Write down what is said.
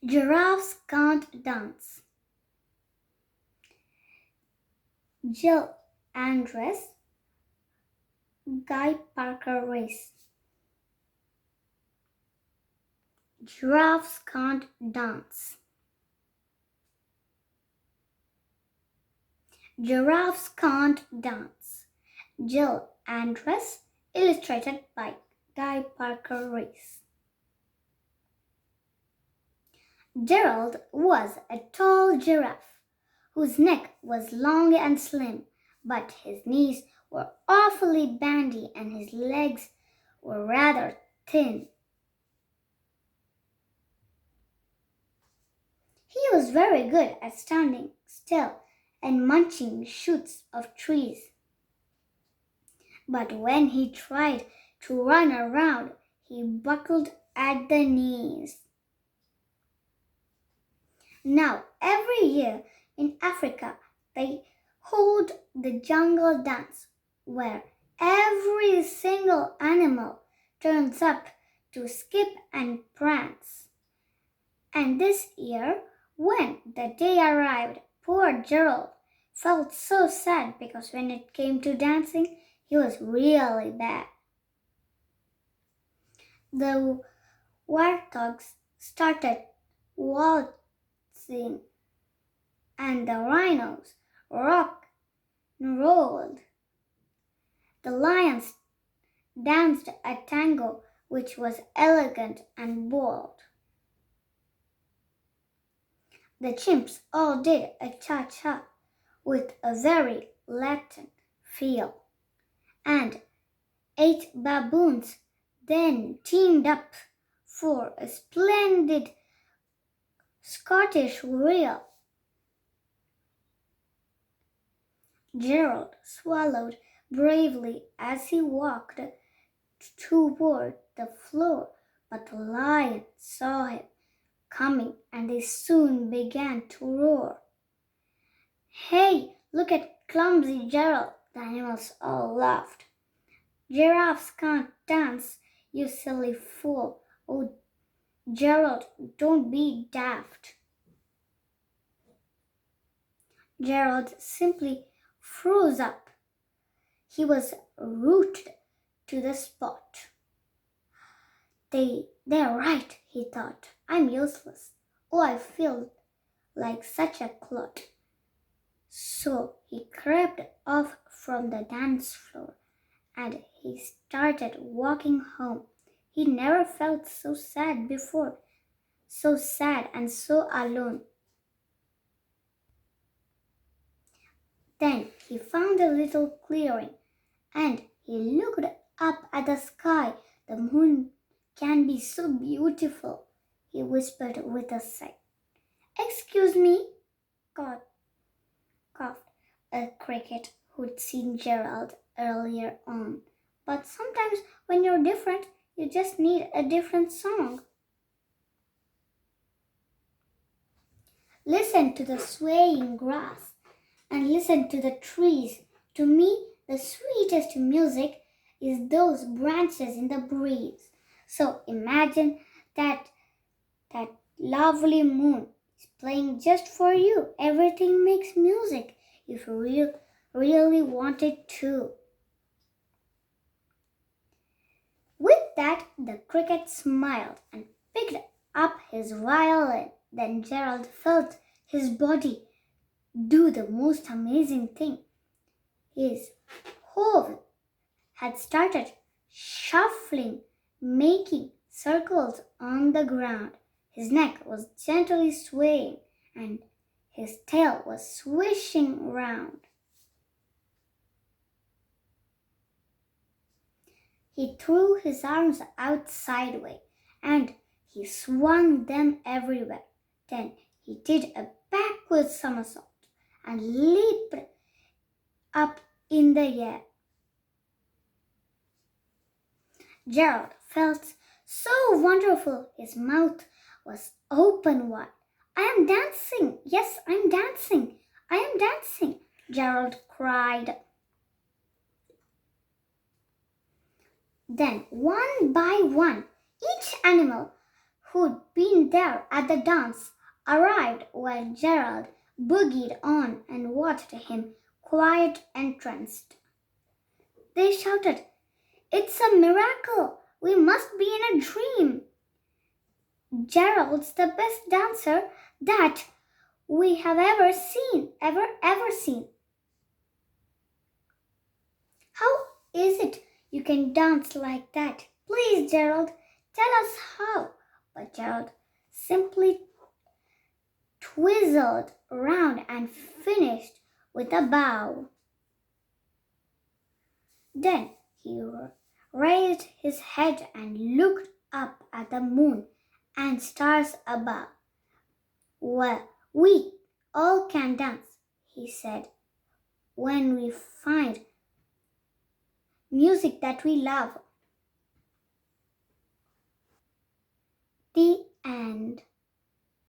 Giraffes can't dance. Giles Andreae, Guy Parker Race. Giraffes can't dance. Giraffes can't dance. Giles Andreae, illustrated by Guy Parker Race. Gerald was a tall giraffe whose neck was long and slim, but his knees were awfully bandy and his legs were rather thin. He was very good at standing still and munching shoots of trees. But when he tried to run around, he buckled at the knees. Now, every year in Africa, they hold the jungle dance where every single animal turns up to skip and prance. And this year, when the day arrived, poor Gerald felt so sad because when it came to dancing, he was really bad. The warthogs started waltzing and the rhinos rocked and rolled. The lions danced a tango which was elegant and bold. The chimps all did a cha-cha with a very Latin feel, and 8 baboons then teamed up for a splendid Scottish reel. Gerald swallowed bravely as he walked toward the floor, but the lion saw him coming and they soon began to roar. Hey, look at clumsy Gerald, the animals all laughed. Giraffes can't dance, you silly fool. Oh, Gerald, don't be daft. Gerald simply froze up. He was rooted to the spot. They're right, he thought. I'm useless. Oh, I feel like such a clod. So he crept off from the dance floor and he started walking home. He never felt so sad before, so sad and so alone. Then he found a little clearing and he looked up at the sky. The moon can be so beautiful, he whispered with a sigh. Excuse me, coughed a cricket who'd seen Gerald earlier on. But sometimes when you're different, you just need a different song. Listen to the swaying grass and listen to the trees. To me, the sweetest music is those branches in the breeze. So imagine that lovely moon is playing just for you. Everything makes music if you really want it to. With that, the cricket smiled and picked up his violin. Then Gerald felt his body do the most amazing thing. His whole had started shuffling, making circles on the ground. His neck was gently swaying and his tail was swishing round. He threw his arms out sideways and he swung them everywhere. Then he did a backward somersault and leaped up in the air. Gerald felt so wonderful. His mouth was open wide. I am dancing. Yes, I'm dancing. I am dancing, Gerald cried. Then, one by one, each animal who'd been there at the dance, arrived while Gerald boogied on and watched him quiet entranced. They shouted, "It's a miracle! We must be in a dream! Gerald's the best dancer that we have ever seen, ever seen. How is it you can dance like that? Please, Gerald, tell us how." But Gerald simply twizzled round and finished with a bow. Then he raised his head and looked up at the moon and stars above. "Well, we all can dance," he said, "when we find music that we love." The end.